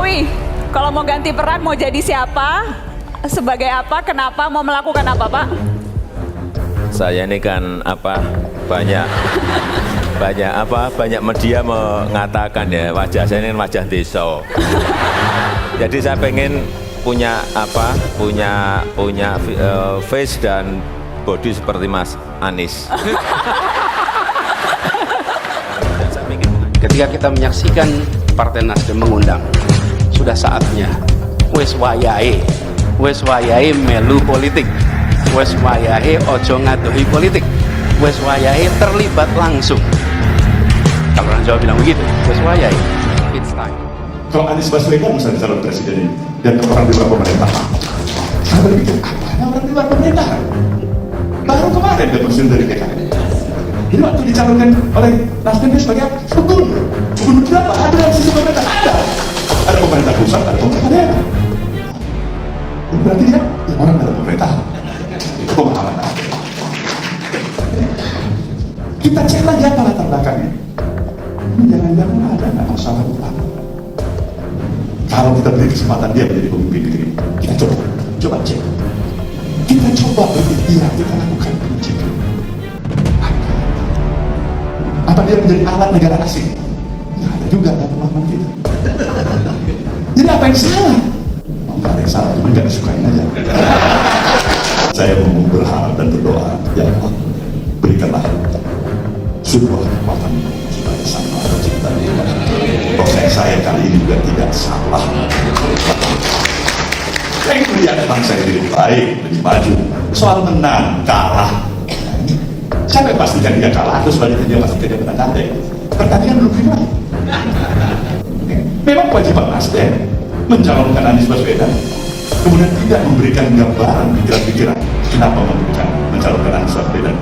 Jokowi, kalau mau ganti peran mau jadi siapa? Sebagai apa? Kenapa? Mau melakukan apa, Pak? Saya ini kan banyak media mengatakan ya wajah saya ini wajah desa. Jadi saya pengen punya face dan body seperti Mas Anies. Ketika kita menyaksikan Partai Nasdem mengundang, sudah saatnya wes wayahe melu politik, wes wayahe ojo ngadohi politik, wes wayahe terlibat langsung. Kalau orang Jawa bilang begitu, wes wayahe, it's time. Kalau Anies Baswedan misalnya calon presiden ini dan orang di luar pemerintahan, saya berpikir apanya orang di luar pemerintahan? Baru kemarin dia presiden dari PKS. Jadi waktu dicalonkan oleh Nasdem sebagai gubernur berapa? Ada yang sisi pemerintah ada pemerintah pusat, ada pemerintah daerah. Berarti dia orang dalam pemerintahan. Itu pemahaman. Kita cek lagi apa latar belakangnya. Jangan-jangan ada nggak masalah utama. Kalau kita beri kesempatan dia menjadi pemimpin negeri, kita coba cek. Kita coba berikhtiar, kita lakukan pengecekan. Apa dia menjadi alat negara asing? Nggak ada juga dalam pemahaman kita. Jadi apa yang salah? Nggak ada yang salah, cuma nggak disukain aja. Saya mau berharap dan berdoa, ya Allah, berikanlah sebuah kekuatan supaya sama pencipta kita. Proses saya kali ini juga tidak salah. Saya melihat bangsa ini lebih baik, lebih maju. Soal menang, kalah, sampai pastikan dia kalah, terus sebaliknya dia pastikan dia menang. Pertandingan belum dimulai. Memang kewajiban Nasdem mencalonkan Anies Baswedan, kemudian tidak memberikan gambaran pikiran-pikiran kenapa mencalonkan Anies Baswedan.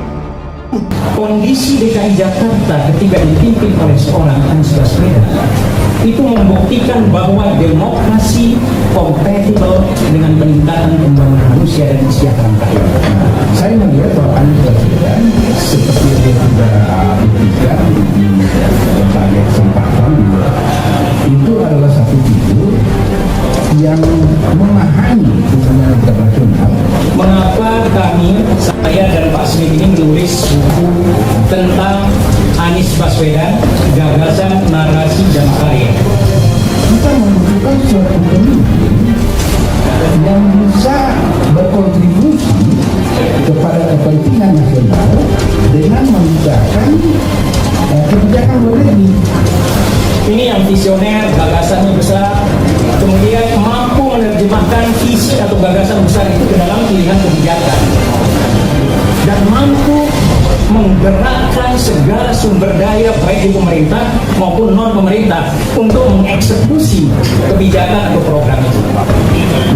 Kondisi DKI Jakarta ketika dipimpin oleh seorang Anies Baswedan itu membuktikan bahwa demokrasi kompatibel dengan peningkatan pembangunan manusia dan kesejahteraan rakyat. Saya melihat bahwa Anies Baswedan seperti dia sudah diberikan di berbagai kesempatan itu adalah satu figur yang memahami dunia internasional. Mengapa saya dan Pak Smith ini menulis buku tentang Anies Baswedan, gagasan, narasi, dan karya? Kita membutuhkan suatu pemimpin yang bisa berkontribusi kepada kepentingan nasional dengan memudahkan kebijakan luar negeri. Ini yang visioner, gagasannya besar, kemudian mampu menerjemahkan visi atau gagasan besar itu ke dalam pilihan kebijakan, dan mampu menggerakkan segala sumber daya baik di pemerintah maupun non pemerintah untuk mengeksekusi kebijakan atau program itu.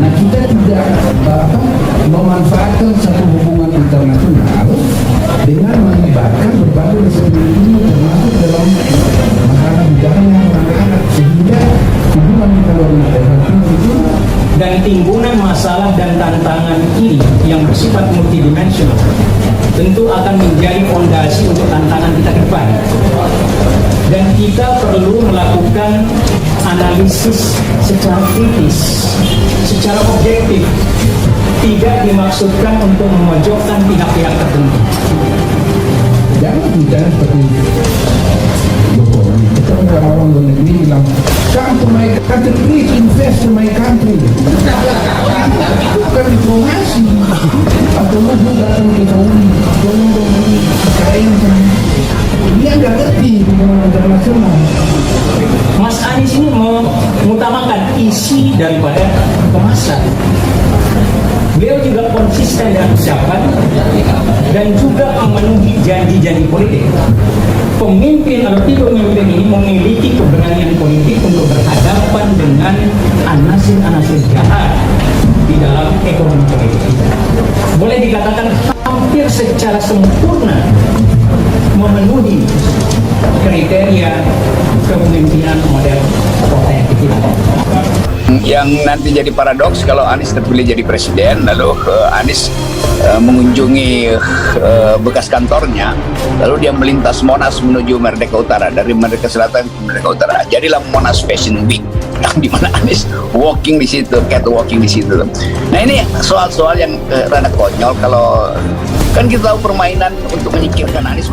Nah, kita tidak memanfaatkan satu hubungan internasional dengan melibatkan berbagai disiplin termasuk dalam masalah bidang anak-anak, sehingga hubungan kita luar negeri itu Dan timbunan masalah dan tantangan ini yang bersifat multidimensional tentu akan menjadi fondasi untuk tantangan kita ke depan. Dan kita perlu melakukan analisis secara kritis, secara objektif, tidak dimaksudkan untuk memojokkan pihak-pihak tertentu. jangan bicara seperti Jokowi. Kita orang luar negeri bilang, come to my country, please invest in my country. Itu bukan diplomasi. Atau mau datang ke Saudi, tolong kain dia nggak ngerti hubungan internasional. Mas Anies ini mengutamakan isi daripada kemasan. Beliau juga konsisten dengan ucapan dan juga memenuhi janji-janji politik. Pemimpin atau tipe pemimpin ini memiliki keberanian politik untuk berhadapan dengan anasir-anasir jahat di dalam ekonomi politik kita. Boleh dikatakan hampir secara sempurna memenuhi kriteria kepemimpinan model otentik kita. Yang nanti jadi paradoks kalau Anies terpilih jadi presiden, lalu Anies mengunjungi bekas kantornya, lalu dia melintas Monas menuju Merdeka Utara, dari Merdeka Selatan ke Merdeka Utara. Jadilah Monas Fashion Week. di mana Anies walking di situ, catwalking di situ. Nah ini soal-soal yang rada konyol kalau kan kita tahu permainan untuk menyingkirkan Anies.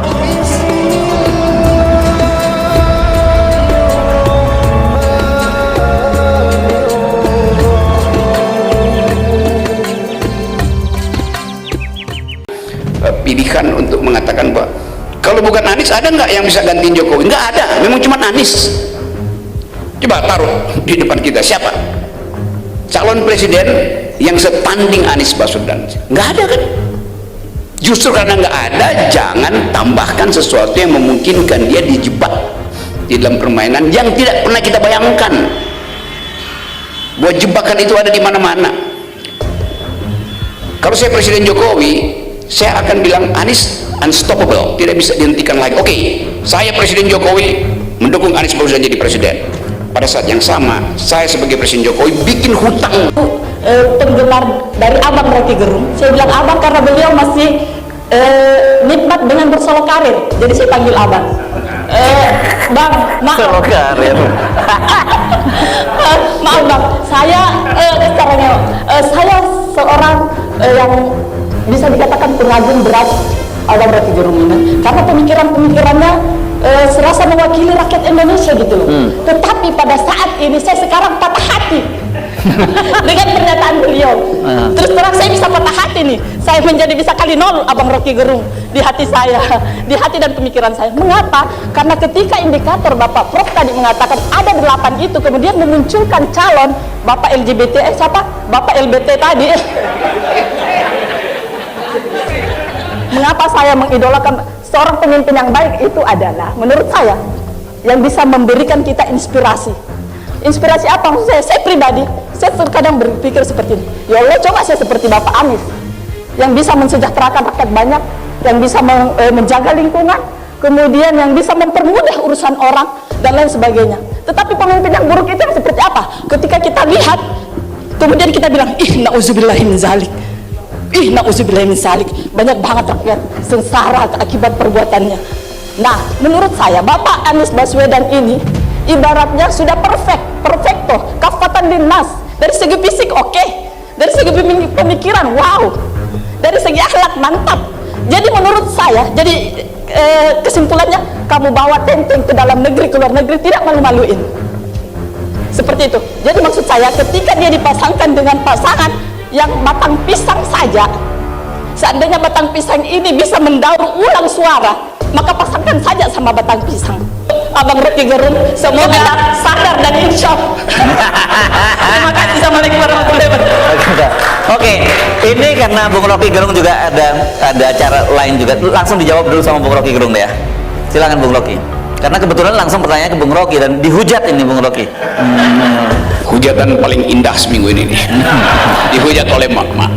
Pilihan untuk mengatakan bahwa kalau bukan Anies ada nggak yang bisa gantiin Jokowi? Nggak ada, memang cuma Anies. Coba taruh di depan kita siapa calon presiden yang setanding Anies Baswedan? Nggak ada kan? Justru karena nggak ada, jangan tambahkan sesuatu yang memungkinkan dia dijebak di dalam permainan yang tidak pernah kita bayangkan. Bahwa jebakan itu ada di mana-mana. Kalau saya Presiden Jokowi, saya akan bilang Anies unstoppable, tidak bisa dihentikan lagi. Oke, saya Presiden Jokowi mendukung Anies Baswedan jadi presiden. Pada saat yang sama, saya sebagai Presiden Jokowi bikin hutang. Penggemar dari Abang Rocky Gerung, saya bilang Abang karena beliau masih nikmat dengan bersolok karir, jadi saya panggil Abang. Bang, maaf. Solo karir. Maaf Bang, saya caranya saya seorang yang bisa dikatakan pengagung berat Abang Rocky Gerung ini, karena pemikirannya serasa mewakili rakyat Indonesia gitu loh. Tetapi pada saat ini saya sekarang patah hati dengan pernyataan beliau. Terus terang saya bisa patah hati nih. Saya menjadi bisa kali 0 Abang Rocky Gerung di hati saya, di hati dan pemikiran saya. Mengapa? Karena ketika indikator Bapak Prof tadi mengatakan ada 8 itu, kemudian memunculkan calon Bapak LGBT, Bapak LBT tadi. Mengapa saya mengidolakan seorang pemimpin yang baik itu adalah menurut saya yang bisa memberikan kita inspirasi. Inspirasi apa maksud saya? Saya pribadi, saya terkadang berpikir seperti ini. Ya Allah, coba saya seperti Bapak Anies yang bisa mensejahterakan rakyat banyak, yang bisa menjaga lingkungan, kemudian yang bisa mempermudah urusan orang dan lain sebagainya. Tetapi pemimpin yang buruk itu yang seperti apa? Ketika kita lihat, kemudian kita bilang, ih na'udzubillahi min zalik. Ih na'udzubillahi min zalik. Banyak banget rakyat sengsara akibat perbuatannya. Nah, menurut saya Bapak Anies Baswedan ini ibaratnya sudah perfecto, kafatan linnas. Dari segi fisik oke, dari segi pemikiran wow, dari segi akhlak mantap. Jadi menurut saya, jadi kesimpulannya kamu bawa tenteng ke dalam negeri, ke luar negeri tidak malu-maluin. Seperti itu. Jadi maksud saya ketika dia dipasangkan dengan pasangan yang batang pisang saja, seandainya batang pisang ini bisa mendaur ulang suara, maka pasangkan saja sama batang pisang. Abang Rocky Gerung, semoga sadar dan insya Allah. Terima kasih. Assalamualaikum warahmatullahi wabarakatuh. Oke, ini karena Bung Rocky Gerung juga ada acara lain juga. Langsung dijawab dulu sama Bung Rocky Gerung deh ya. Silakan Bung Rocky. Karena kebetulan langsung pertanyaan ke Bung Rocky dan dihujat ini Bung Rocky. Hujatan paling indah seminggu ini nih. Dihujat oleh mak-mak.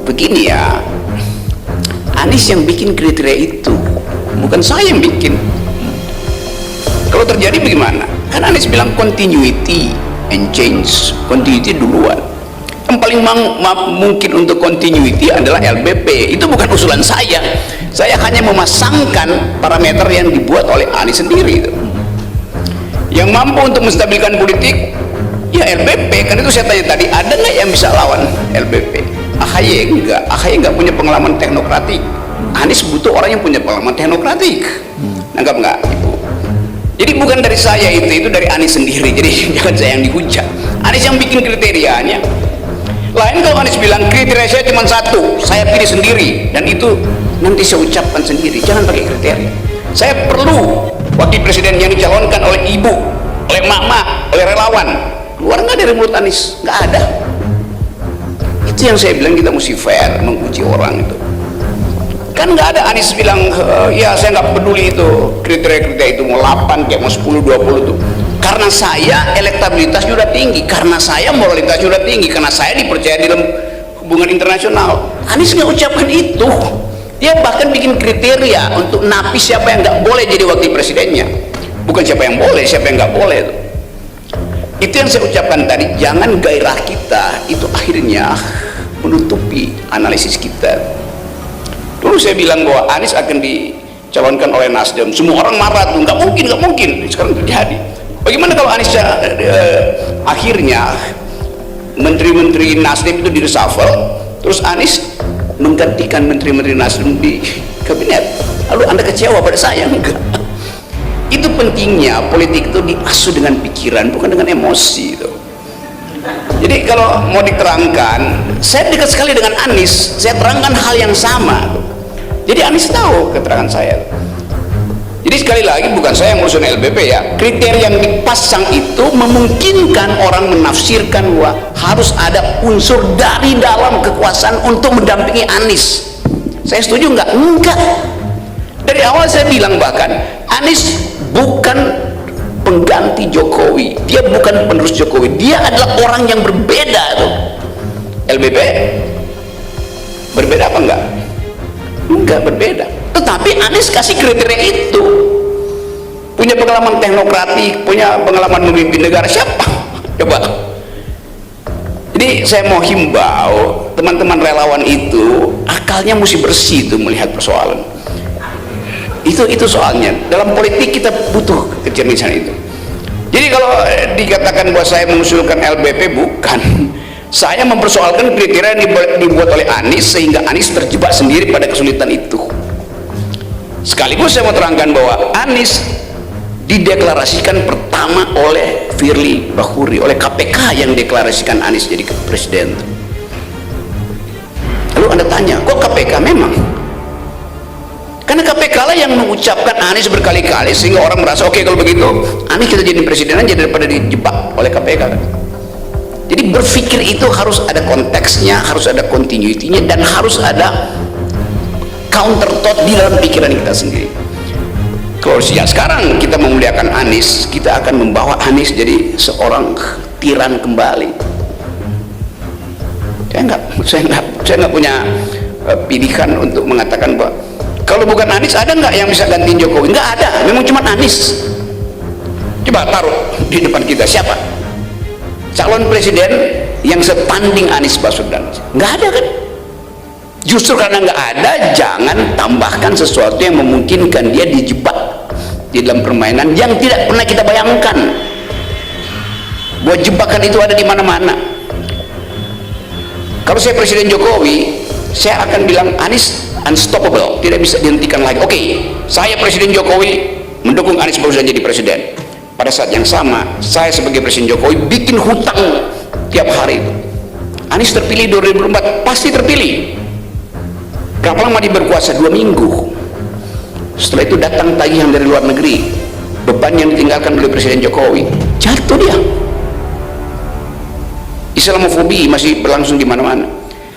Begini ya, Anies yang bikin kriteria itu, bukan saya yang bikin. Kalau terjadi bagaimana? Kan Anies bilang continuity and change. Continuity duluan. Yang paling mungkin untuk continuity adalah LBP. Itu bukan usulan saya. Saya hanya memasangkan parameter yang dibuat oleh Anies sendiri. Yang mampu untuk menstabilkan politik, ya LBP. Kan itu saya tanya tadi, ada nggak yang bisa lawan LBP? AHY enggak. AHY enggak punya pengalaman teknokratik. Anies butuh orang yang punya pengalaman teknokratik. Nanggap nggak, Ibu? Jadi bukan dari saya itu dari Anies sendiri. Jadi jangan saya yang dihujat. Anies yang bikin kriterianya. Lain kalau Anies bilang kriteria saya cuma satu, saya pilih sendiri, dan itu nanti saya ucapkan sendiri. Jangan pakai kriteria. Saya perlu wakil presiden yang dicalonkan oleh ibu, oleh mama, oleh relawan. Keluar nggak dari mulut Anies? Nggak ada. Itu yang saya bilang kita mesti fair menguji orang itu. Kan nggak ada Anies bilang ya saya nggak peduli itu kriteria-kriteria itu mau 8 kayak mau 10, 20 tuh. Karena saya elektabilitasnya sudah tinggi, karena saya moralitasnya sudah tinggi, karena saya dipercaya di dalam hubungan internasional. Anies nggak ucapkan itu. Dia bahkan bikin kriteria untuk napis siapa yang nggak boleh jadi wakil presidennya. Bukan siapa yang boleh, siapa yang nggak boleh. Itu yang saya ucapkan tadi. Jangan gairah kita itu akhirnya menutupi analisis kita. Dulu saya bilang bahwa Anies akan dicalonkan oleh Nasdem. Semua orang marah tuh, nggak mungkin. Sekarang terjadi. Bagaimana kalau Anies akhirnya menteri-menteri Nasdem itu di-reshuffle, terus Anies menggantikan menteri-menteri Nasdem di kabinet, lalu Anda kecewa pada saya? Enggak. Itu pentingnya politik itu diasuh dengan pikiran, bukan dengan emosi itu. Jadi kalau mau diterangkan, saya dekat sekali dengan Anies, saya terangkan hal yang sama. Jadi Anies tahu keterangan saya. Jadi sekali lagi, bukan saya yang ngurusin LBP ya, kriteria yang dipasang itu memungkinkan orang menafsirkan bahwa harus ada unsur dari dalam kekuasaan untuk mendampingi Anies. Saya setuju nggak? Enggak. Dari awal saya bilang bahkan Anies bukan pengganti Jokowi, dia bukan penerus Jokowi, dia adalah orang yang berbeda tuh. LBP berbeda apa enggak? Enggak berbeda. Tetapi Anies kasih kriteria itu, punya pengalaman teknokratik, punya pengalaman memimpin negara. Siapa? Coba. Jadi saya mau himbau teman-teman relawan itu, akalnya mesti bersih tuh melihat persoalan itu soalnya. Dalam politik kita butuh kecerdasan itu. Jadi kalau dikatakan bahwa saya mengusulkan LBP, bukan, saya mempersoalkan kriteria yang dibuat oleh Anies sehingga Anies terjebak sendiri pada kesulitan itu. Sekaligus saya mau terangkan bahwa Anies dideklarasikan pertama oleh Firly Bahuri, oleh KPK yang deklarasikan Anies jadi presiden. Lalu Anda tanya, kok KPK? Memang karena KPK lah yang mengucapkan Anies berkali-kali sehingga orang merasa oke, kalau begitu Anies kita jadi presiden aja daripada dijebak oleh KPK. Jadi berpikir itu harus ada konteksnya, harus ada continuity-nya, dan harus ada counter thought di dalam pikiran kita sendiri. Kalau sejak sekarang kita memuliakan Anies, kita akan membawa Anies jadi seorang tiran kembali. Saya nggak punya pilihan untuk mengatakan bahwa kalau bukan Anies ada nggak yang bisa gantiin Jokowi? Nggak ada, memang cuma Anies. Coba taruh di depan kita, siapa calon presiden yang setanding Anies Baswedan? Nggak ada kan? Justru karena nggak ada, jangan tambahkan sesuatu yang memungkinkan dia dijebak di dalam permainan yang tidak pernah kita bayangkan. Bahwa jebakan itu ada di mana-mana. Kalau saya Presiden Jokowi, saya akan bilang Anies unstoppable, tidak bisa dihentikan lagi. Oke, saya Presiden Jokowi mendukung Anies Baswedan jadi presiden. Pada saat yang sama, saya sebagai Presiden Jokowi bikin hutang tiap hari itu. Anies terpilih 2024, pasti terpilih. Berapa lama dia berkuasa? 2 minggu. Setelah itu datang tagihan dari luar negeri, beban yang ditinggalkan oleh Presiden Jokowi, jatuh dia. Islamofobi masih berlangsung di mana-mana.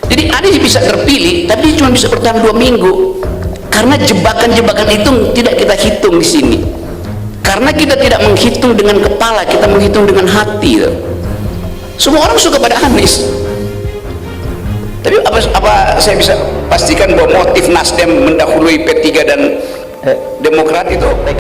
Jadi Anies bisa terpilih, tapi dia cuma bisa bertahan 2 minggu. Karena jebakan-jebakan itu tidak kita hitung di sini. Karena kita tidak menghitung dengan kepala, kita menghitung dengan hati. Semua orang suka pada Anies. Tapi apa saya bisa pastikan bahwa motif Nasdem mendahului P3 dan Demokrat itu